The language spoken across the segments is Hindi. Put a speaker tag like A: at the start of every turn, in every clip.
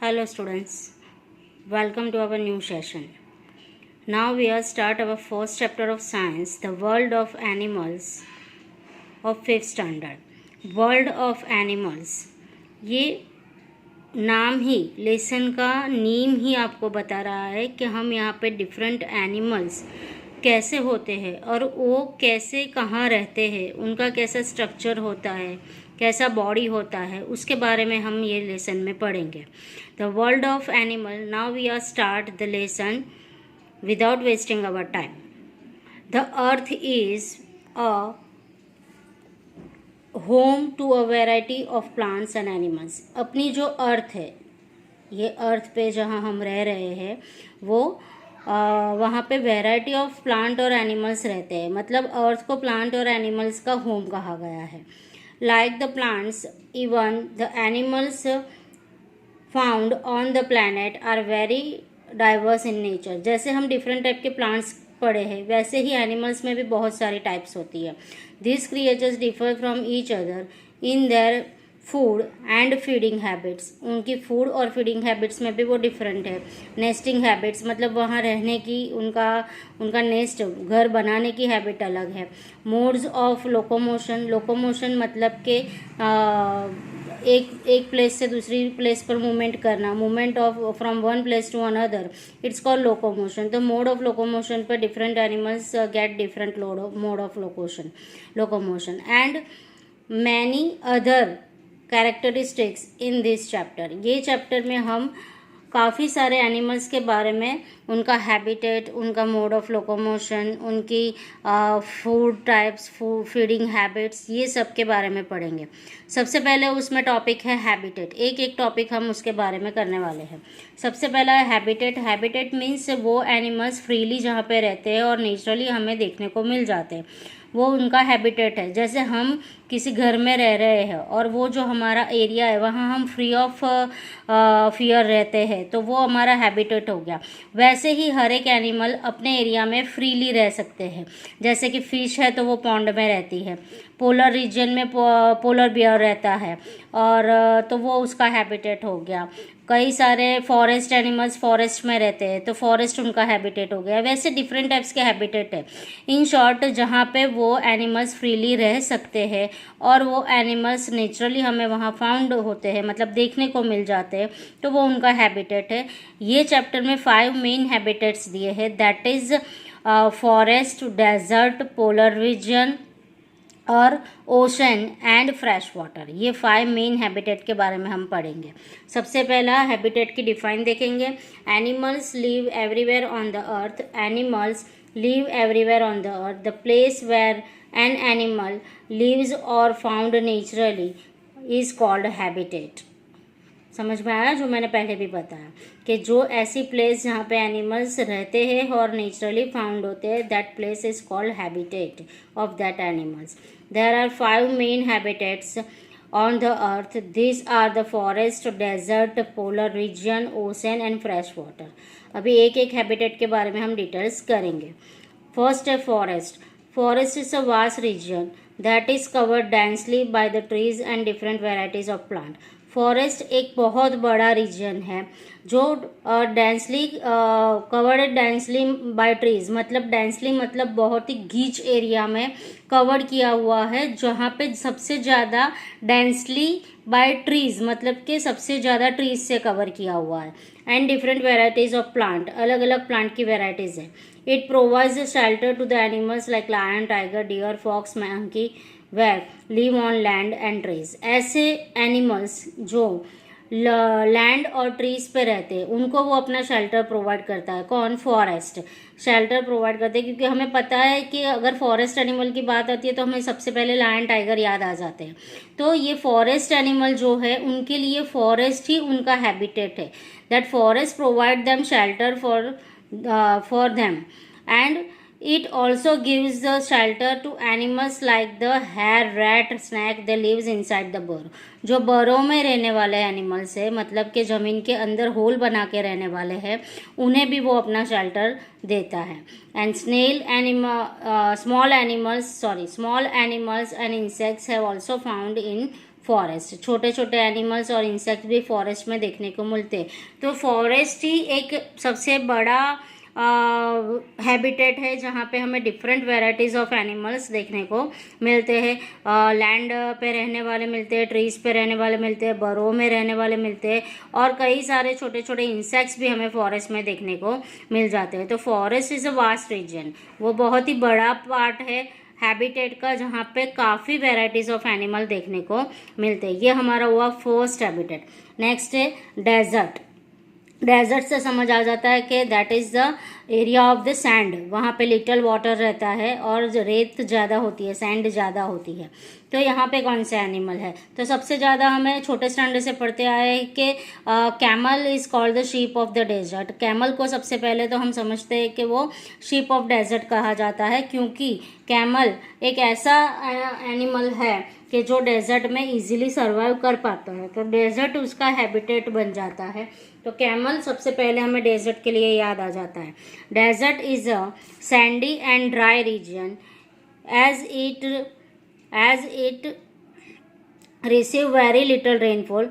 A: Hello students, welcome to our new session. Now we are start our first chapter of science, the world of animals of 5th standard. World of animals, ये नाम ही लेसन का नीम ही आपको बता रहा है कि हम यहाँ पे डिफरेंट एनिमल्स कैसे होते हैं और वो कैसे कहाँ रहते हैं, उनका कैसा स्ट्रक्चर होता है, कैसा बॉडी होता है, उसके बारे में हम ये लेसन में पढ़ेंगे. The world of animal. Now we are start the lesson without wasting our time. The earth is a home to a variety of plants and animals. अपनी जो अर्थ है, ये अर्थ पे जहाँ हम रह रहे हैं वो वहाँ पे वेराइटी ऑफ प्लांट और एनिमल्स रहते हैं. मतलब अर्थ को प्लांट और एनिमल्स का होम कहा गया है. Like the plants, even the animals found on the planet are very diverse in nature. जैसे हम डिफरेंट टाइप के प्लांट्स पढ़े हैं, वैसे ही एनिमल्स में भी बहुत सारी टाइप्स होती है. This creatures differ from each other in their food and feeding habits. उनकी फूड और फीडिंग हैबिट्स में भी वो डिफरेंट है. नेस्टिंग हैबिट्स मतलब वहाँ रहने की, उनका नेस्ट घर बनाने की हैबिट अलग है. Modes of locomotion. लोकोमोशन मतलब के एक प्लेस से दूसरी प्लेस पर मूवमेंट करना. Movement of from one place to another, it's called locomotion. तो मोड ऑफ लोकोमोशन पर different animals get different mode of locomotion and many other characteristics in this chapter. ये चैप्टर में हम काफ़ी सारे एनिमल्स के बारे में, उनका हैबिटेट, उनका मोड ऑफ लोकोमोशन, उनकी फूड टाइप्स, फीडिंग हैबिट्स, ये सब के बारे में पढ़ेंगे. सबसे पहले उसमें टॉपिक है हैबिटेट. एक एक टॉपिक हम उसके बारे में करने वाले हैं. सबसे पहला है हैबिटेट. हैबिटेट मीन्स वो एनिमल्स फ्रीली जहाँ पे रहते हैं और नेचुरली हमें देखने को मिल जाते हैं, वो उनका हैबिटेट है. जैसे हम किसी घर में रह रहे हैं और वो जो हमारा एरिया है वहाँ हम फ्री ऑफ फियर रहते हैं, तो वो हमारा हैबिटेट हो गया. वैसे ही हर एक एनिमल अपने एरिया में फ्रीली रह सकते हैं. जैसे कि फिश है तो वो पॉन्ड में रहती है. पोलर रीजन में पोलर बियर रहता है और तो वो उसका हैबिटेट हो गया. कई सारे फॉरेस्ट एनिमल्स फॉरेस्ट में रहते हैं तो फॉरेस्ट उनका हैबिटेट हो गया. वैसे डिफरेंट टाइप्स के हैबिटेट है. इन शॉर्ट, जहाँ पे वो एनिमल्स फ्रीली रह सकते हैं और वो एनिमल्स नेचुरली हमें वहाँ फाउंड होते हैं, मतलब देखने को मिल जाते हैं, तो वो उनका हैबिटेट है. ये चैप्टर में 5 मेन हैबिटेट्स दिए हैं. That is forest, desert, polar region और ओशन एंड फ्रेश वाटर. ये 5 मेन हैबिटेट के बारे में हम पढ़ेंगे. सबसे पहला हैबिटेट की डिफाइन देखेंगे. Animals live everywhere on the earth. Animals live everywhere on the earth. The place where an animal lives or found naturally is called habitat. समझ में आया जो मैंने पहले भी बताया कि जो ऐसी प्लेस जहाँ पे एनिमल्स रहते हैं और नेचुरली फाउंड होते हैं, that place is called habitat of that animals. There are 5 main habitats on the earth. This are the forest, desert, polar region, ocean and fresh water. अभी एक एक हैबिटेट के बारे में हम डिटेल्स करेंगे. फर्स्ट है forest. Forest is a vast region that is covered densely by the trees and different varieties of plant. Forest एक बहुत बड़ा रीजन है जो densely covered densely by trees. मतलब डेंसली मतलब बहुत ही गीच एरिया में कवर्ड किया हुआ है, जहाँ पे सबसे ज़्यादा डेंसली बाय ट्रीज मतलब कि सबसे ज़्यादा ट्रीज से कवर किया हुआ है. And different varieties of plant, अलग अलग प्लांट की वेराइटीज़ है. It provides shelter to the animals like lion, tiger, deer, fox, monkey where live on land and trees. ऐसे एनिमल्स जो लैंड और ट्रीज पे रहते हैं उनको वो अपना शेल्टर प्रोवाइड करता है. कौन? फॉरेस्ट शेल्टर प्रोवाइड करते हैं. क्योंकि हमें पता है कि अगर फॉरेस्ट एनिमल की बात आती है तो हमें सबसे पहले लायन, टाइगर याद आ जाते हैं. तो ये फॉरेस्ट एनिमल जो है उनके लिए फॉरेस्ट ही उनका हैबिटेट है. That forest provide them shelter for them and it also gives the shelter to animals like the hare, rat, snake. They lives inside the burrow. जो बरो में रहने वाले एनिमल्स है, मतलब कि ज़मीन के अंदर होल बना के रहने वाले हैं, उन्हें भी वो अपना शेल्टर देता है. And small animals and insects have also found in forest, छोटे छोटे एनिमल्स और इंसेक्ट भी फॉरेस्ट में देखने को मिलते हैं। तो फॉरेस्ट ही एक सबसे बड़ा हैबिटेट है जहाँ पे हमें डिफरेंट वेराइटीज़ ऑफ एनिमल्स देखने को मिलते हैं। लैंड पे रहने वाले मिलते हैं, ट्रीज पे रहने वाले मिलते हैं, बरो में रहने वाले मिलते हैं, और कई सारे छोटे छोटे इंसेक्ट्स भी हमें फॉरेस्ट में देखने को मिल जाते हैं। तो forest is a vast region, वो बहुत ही बड़ा पार्ट है हैबिटेट का जहाँ पे काफ़ी वेराइटीज़ ऑफ एनिमल देखने को मिलते हैं। ये हमारा हुआ फर्स्ट हैबिटेट। नेक्स्ट है डेजर्ट। डेजर्ट से समझ आ जाता है कि that is the area of the sand, वहाँ पे लिटिल वाटर रहता है और रेत ज़्यादा होती है, सैंड ज़्यादा होती है। तो यहाँ पे कौन सा एनिमल है? तो सबसे ज़्यादा हमें छोटे स्टैंडर्ड से पढ़ते आए हैं कि camel is called the sheep of the desert. Camel को सबसे पहले तो हम समझते हैं कि वो शीप ऑफ डेजर्ट कहा जाता है, क्योंकि कैमल एक ऐसा एनिमल है कि जो डेजर्ट में इजीली सर्वाइव कर पाता है, तो डेजर्ट उसका हैबिटेट बन जाता है। तो कैमल सबसे पहले हमें डेजर्ट के लिए याद आ जाता है। Desert is a sandy and dry region as it receive very little rainfall,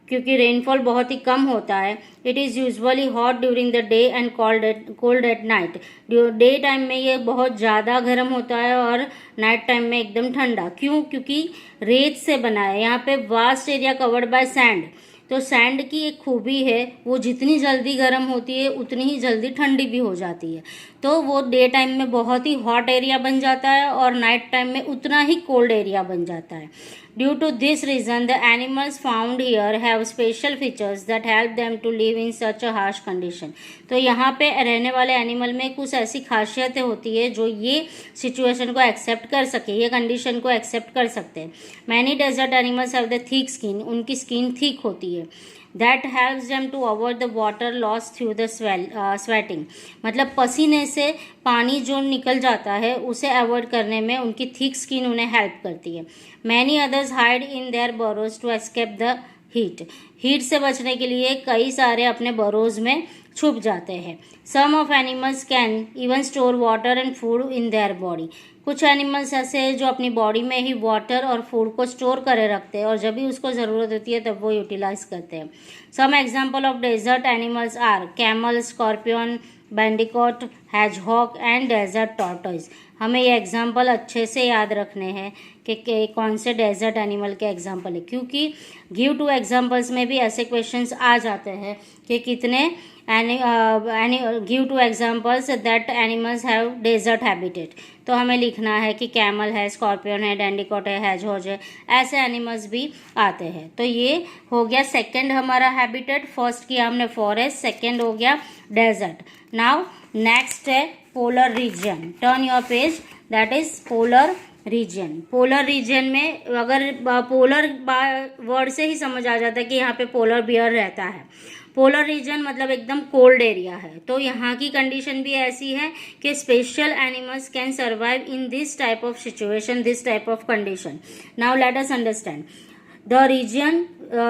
A: क्योंकि रेनफॉल बहुत ही कम होता है। It is usually hot during the day and cold at night. Day time में ये बहुत ज़्यादा गर्म होता है और नाइट टाइम में एकदम ठंडा। क्यों? क्योंकि रेत से बना है। यहाँ पे vast area covered by sand. तो सैंड की एक खूबी है, वो जितनी जल्दी गर्म होती है उतनी ही जल्दी ठंडी भी हो जाती है। तो वो डे टाइम में बहुत ही हॉट एरिया बन जाता है और नाइट टाइम में उतना ही कोल्ड एरिया बन जाता है। Due to this reason the animals found here have special features that help them to live in such a harsh condition. तो यहाँ पे रहने वाले एनिमल में कुछ ऐसी खासियतें होती है जो ये सिचुएशन को एक्सेप्ट कर सके, ये कंडीशन को एक्सेप्ट कर सकते हैं। Many desert animals have the thick skin, उनकी स्किन थिक होती है। That helps them to avoid the water loss through the sweating, मतलब पसीने से पानी जो निकल जाता है उसे अवॉइड करने में उनकी थिक स्किन उन्हें हेल्प करती है। Many others hide in their burrows to escape the heat से बचने के लिए कई सारे अपने बरोज में छुप जाते हैं। Some of animals can even store water and food in their body. कुछ एनिमल्स ऐसे हैं जो अपनी बॉडी में ही वाटर और फूड को स्टोर करे रखते हैं और जब भी उसको ज़रूरत होती है तब वो यूटिलाइज करते हैं। Some example of desert animals are camel, scorpion, bandicoot, hedgehog and desert tortoise. हमें ये एग्जाम्पल अच्छे से याद रखने हैं कि कौन से डेजर्ट एनिमल के एग्जाम्पल है, क्योंकि गिव टू एग्जाम्पल्स में भी ऐसे क्वेश्चंस आ जाते हैं कि कितने give two examples that animals have desert habitat. तो हमें लिखना है कि कैमल है, स्कॉर्पियन है, डैंडिकॉट है, हैजहॉग है, ऐसे एनिमल्स भी आते हैं। तो ये हो गया सेकंड हमारा हैबिटेट। फर्स्ट किया हमने फॉरेस्ट, सेकंड हो गया डेजर्ट। नाउ नेक्स्ट है polar region. Turn your page, that is polar region. Polar region में अगर पोलर वर्ड से ही समझ आ जाता है कि यहाँ पे पोलर बियर रहता है। पोलर रीजन मतलब एकदम कोल्ड एरिया है। तो यहाँ की कंडीशन भी ऐसी है कि special animals can survive in this type of situation, this type of condition. Now let us understand the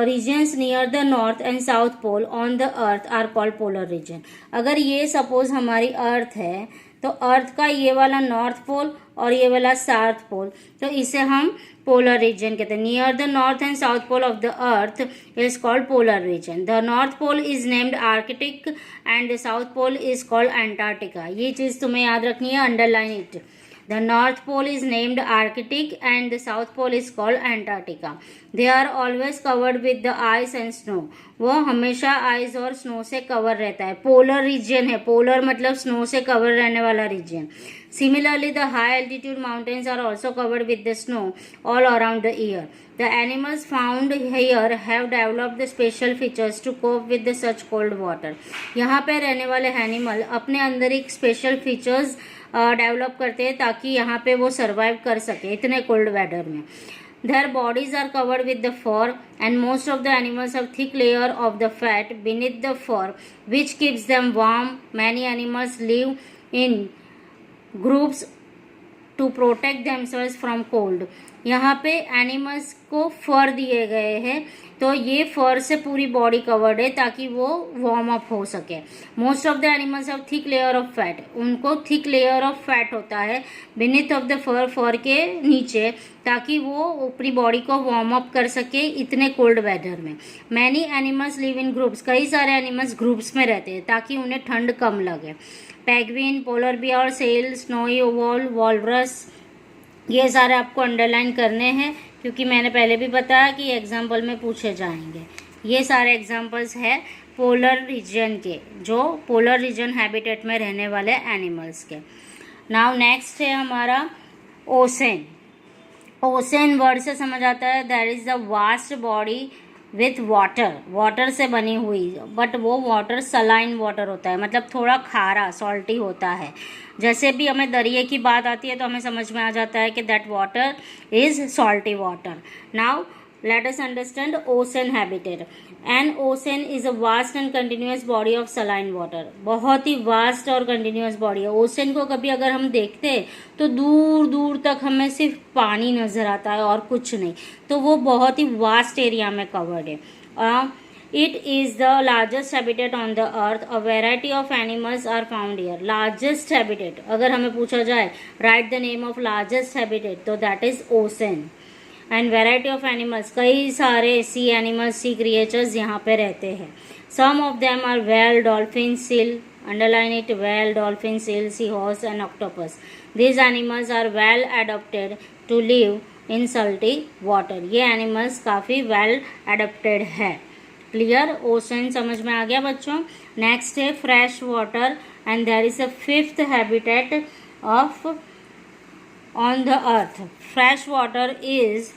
A: regions near the north and south pole on the earth are called polar region। अगर ये सपोज हमारी अर्थ है तो अर्थ का ये वाला नॉर्थ पोल और ये वाला साउथ पोल, तो इसे हम पोलर रीजन कहते हैं। Near the North and South Pole of the earth is called polar region. The North Pole is named Arctic and the South Pole is called Antarctica. ये चीज़ तुम्हें याद रखनी है, underline it. The North Pole is named Arctic and the South Pole is called Antarctica. They are always covered with the ice and snow. वो हमेशा आइस और स्नो से कवर रहता है। पोलर रीजन है, पोलर मतलब स्नो से कवर रहने वाला reason. Similarly, the high altitude mountains are also covered with the snow all around the year. The animals found here have developed the special features to cope with the such cold water. यहाँ पे रहने वाले एनिमल अपने अंदर एक स्पेशल फीचर्स डेवलप करते हैं ताकि यहाँ पे वो सर्वाइव कर सके इतने कोल्ड वेदर में। Their bodies are covered with the fur and most of the animals have thick layer of the fat beneath the fur which keeps them warm. Many animals live in groups to protect themselves from cold. यहाँ पे एनिमल्स को फर दिए गए हैं, तो ये फर से पूरी बॉडी कवर्ड है ताकि वो वार्म अप हो सके। Most of the animals have thick layer of fat, उनको थिक लेयर ऑफ फैट होता है बीनीथ ऑफ द फर, फर के नीचे, ताकि वो अपनी बॉडी को वार्म अप कर सके इतने कोल्ड वेदर में। Many animals live in groups, कई सारे एनिमल्स ग्रुप्स में रहते हैं ताकि उन्हें ठंड कम लगे। Penguin, polar bear, seal, snowy owl, walrus, ये सारे आपको अंडरलाइन करने हैं क्योंकि मैंने पहले भी बताया कि एग्जाम्पल में पूछे जाएंगे। ये सारे एग्जाम्पल्स हैं पोलर रीजन के, जो पोलर रीजन हैबिटेट में रहने वाले एनिमल्स के। नाउ नेक्स्ट है हमारा ओशन। ओशन वर्ड से समझ आता है that is the vast body with water, water से बनी हुई, बट वो वाटर सलाइन वाटर होता है, मतलब थोड़ा खारा सॉल्टी होता है। जैसे भी हमें दरिया की बात आती है तो हमें समझ में आ जाता है कि that water is salty water. Now let us understand ocean habitat. N ocean is a vast and continuous body of saline water, बहुत ही वास्ट और कंटिन्यूस बॉडी है। ओशन को कभी अगर हम देखते हैं तो दूर दूर तक हमें सिर्फ पानी नजर आता है और कुछ नहीं, तो वो बहुत ही वास्ट एरिया में कवर्ड है। It is the largest habitat on the earth. A variety of animals are found here. Largest habitat, अगर हमें पूछा जाए write the name of largest habitat, तो that is ocean. And variety of animals, कई सारे sea animals, sea creatures यहाँ पे रहते हैं। Some of them are whale, dolphin, seal, underline it, whale, dolphin, seal, seahorse and octopus. These animals are well adapted to live in salty water. ये animals काफ़ी well adapted है। क्लियर, ओशन समझ में आ गया बच्चों। नेक्स्ट है fresh water and there is a fifth habitat of on the earth. Fresh water is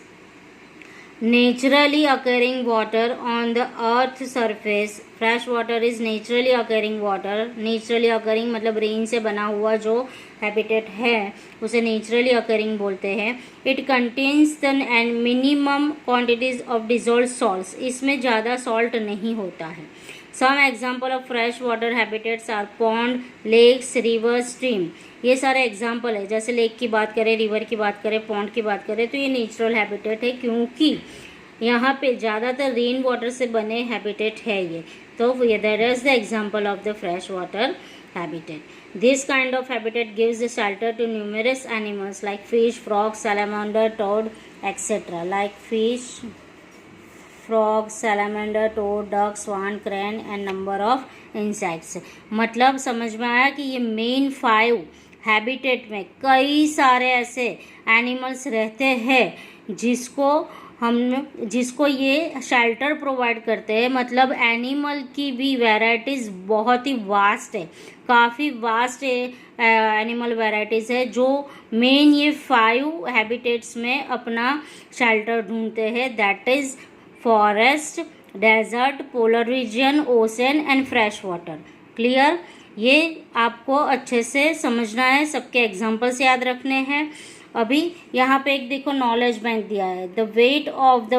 A: naturally occurring water on the earth surface. Fresh water is naturally occurring water, naturally occurring मतलब रेन से बना हुआ जो हैबिटेट है उसे नेचुरली अकरिंग बोलते हैं। It contains the and minimum quantities of dissolve salts, इसमें ज़्यादा सॉल्ट नहीं होता है। Some example of fresh water habitats are pond, lakes, river, stream. ये सारे एग्जाम्पल है, जैसे लेक की बात करें, रिवर की बात करें, पॉन्ड की बात करें, तो ये नेचुरल हैबिटेट है क्योंकि यहाँ पे ज़्यादातर रेन वाटर से बने हैबिटेट है ये, तो that is the example of the fresh water habitat. This kind of habitat gives the shelter to numerous animals like fish, frog, salamander, toad, etc. Like fish, frog, salamander, toad, duck, swan, crane and number of insects. मतलब समझ में आया कि ये मेन 5 हैबिटेट में कई सारे ऐसे एनिमल्स रहते हैं जिसको ये शेल्टर प्रोवाइड करते हैं। मतलब एनिमल की भी वैराइटीज़ बहुत ही वास्ट है, काफ़ी वास्ट एनिमल वैराइटीज़ है जो मेन ये 5 हैबिटेट्स में अपना शेल्टर ढूंढते हैं, that is forest, desert, polar region, ocean and fresh water. Clear, ये आपको अच्छे से समझना है, सबके एग्जाम्पल्स याद रखने हैं। अभी यहाँ पे एक देखो नॉलेज बैंक दिया है, the weight of the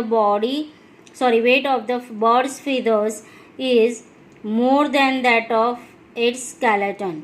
A: birds feathers is more than that of its skeleton.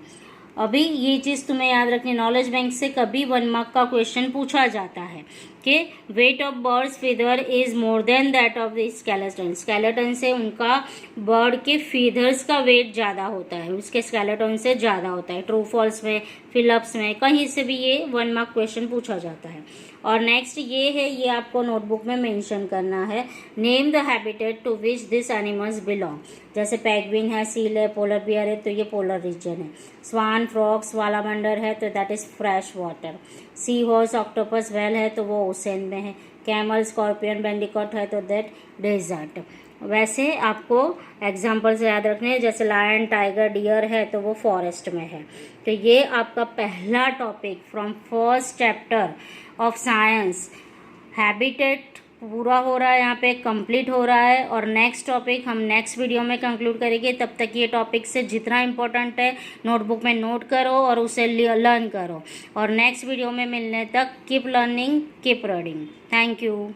A: अभी ये चीज़ तुम्हें याद रखनी, नॉलेज बैंक से कभी 1 मार्क का क्वेश्चन पूछा जाता है कि weight of birds feather is more than that of the skeleton. Skeleton से उनका बर्ड के फीदर्स का वेट ज़्यादा होता है, उसके स्केलेटन से ज़्यादा होता है। ट्रू फॉल्स में, फिलअप्स में, कहीं से भी ये 1 मार्क क्वेश्चन पूछा जाता है। और नेक्स्ट ये है, ये आपको नोटबुक में मेंशन करना है, name the habitat to which this animals belong. जैसे पेंगुइन है, सील है, पोलर बियर है, तो ये पोलर रीजन है। स्वान, फ्रॉग, स्वालामंडर है तो that is fresh water. Sea horse, octopus, whale है तो वो ओशन में है। कैमल, स्कॉर्पियन, बैंडिकॉट है तो दैट डेजर्ट। वैसे आपको एग्जाम्पल्स याद रखने हैं, जैसे लायन, टाइगर, डियर है तो वो फॉरेस्ट में है। तो ये आपका पहला topic from first chapter of science habitat पूरा हो रहा है, यहाँ पे कंप्लीट हो रहा है। और नेक्स्ट टॉपिक हम नेक्स्ट वीडियो में कंक्लूड करेंगे। तब तक ये टॉपिक से जितना इम्पोर्टेंट है नोटबुक में नोट करो और उसे लर्न करो। और नेक्स्ट वीडियो में मिलने तक keep learning, keep reading. Thank you.